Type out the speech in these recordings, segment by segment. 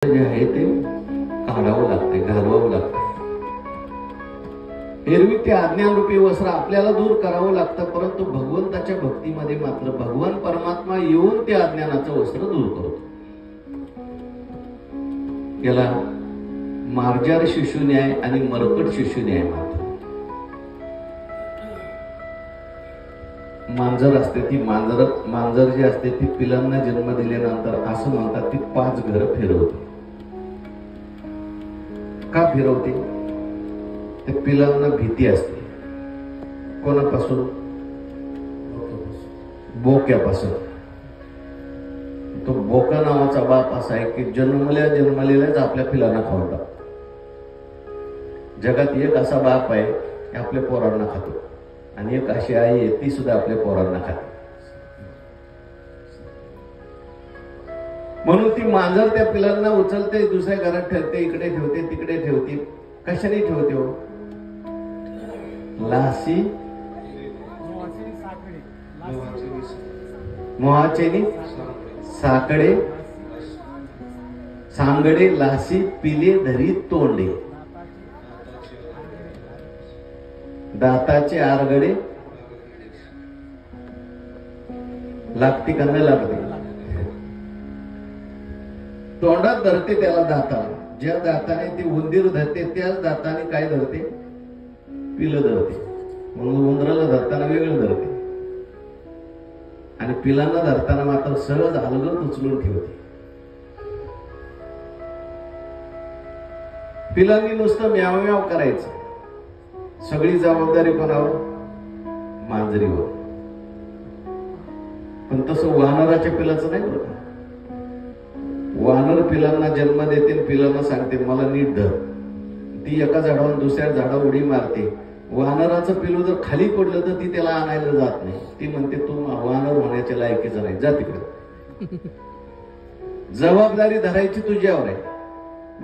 जे आहे ते काढावं लागते, घालवावं लागतं. एरवी ते अज्ञानरूपी वस्त्र आपल्याला दूर करावं लागतं, परंतु भगवंताच्या भक्तीमध्ये मात्र भगवान परमात्मा येऊन ते अज्ञानाचं वस्त्र दूर करतो. याला मार्जार शिशुन्याय आणि मरकट शिशुन्याय म्हणतात. मांजर असते ती मांजर जी असते ती पिलांना जन्म दिल्यानंतर असं म्हणतात ती 5 घरं फिरवते. का फिरवते? ते पिलांना भीती असते. कोणापासून? बोक्यापासून. तो बोका नावाचा बाप असा आहे की जन्मलेल्याच आपल्या पिलांना खाऊन टाकतो. जगात एक असा बाप आहे की आपल्या पोरांना खातो, आणि एक अशी आई आहे ती सुद्धा आपल्या पोरांना खाते. म्हणून ती मांजर त्या पिलांना उचलते, दुसऱ्या घरात ठेवते, इकडे ठेवते, तिकडे ठेवते. कशाने ठेवते हो? लासी मोहाचेनी साकडे सांगडे लासी पिले धरी तोंडे दाताचे आरगडे लागते का नाही लागते? तोंडात धरते त्याला दाताला. ज्या दाताने ती उंदीर धरते त्याच दाताने काय धरते? पिलं धरते. म्हणून उंदराला धरताना वेगळं धरते आणि पिलांना धरताना मात्र सहज अलगद उचलून ठेवते. पिलांनी नुसतं म्याव म्याव करायचं. सगळी जबाबदारी कोणावर? मांजरीवर. पण तसं वानराच्या पिलाचं नाही बरं. वानर पिलांना जन्म देते, पिलांना सांगते मला नीट धर. ती एका झाडावर दुसऱ्या झाडावर उडी मारते. वानराचं पिलू जर खाली पडलं तर ती त्याला आणायला जात नाही. ती म्हणते तू वानर होण्याच्या लायकीचं नाही, जा तिकडे. जबाबदारी धरायची तुझ्यावर आहे,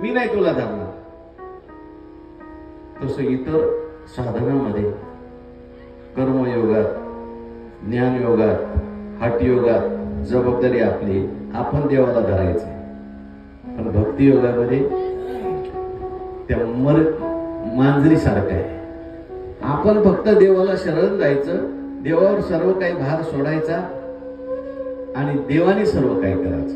मी नाही तुला धरणार. तसं इतर साधनामध्ये कर्मयोगात, ज्ञानयोगात, हठयोगात जबाबदारी आपली, आपण देवाला धरायचं. पण भक्तियोगामध्ये त्या मांजरी सारखं आहे. आपण फक्त देवाला शरण जायचं, देवावर सर्व काही भार सोडायचा आणि देवाने सर्व काही करायचं.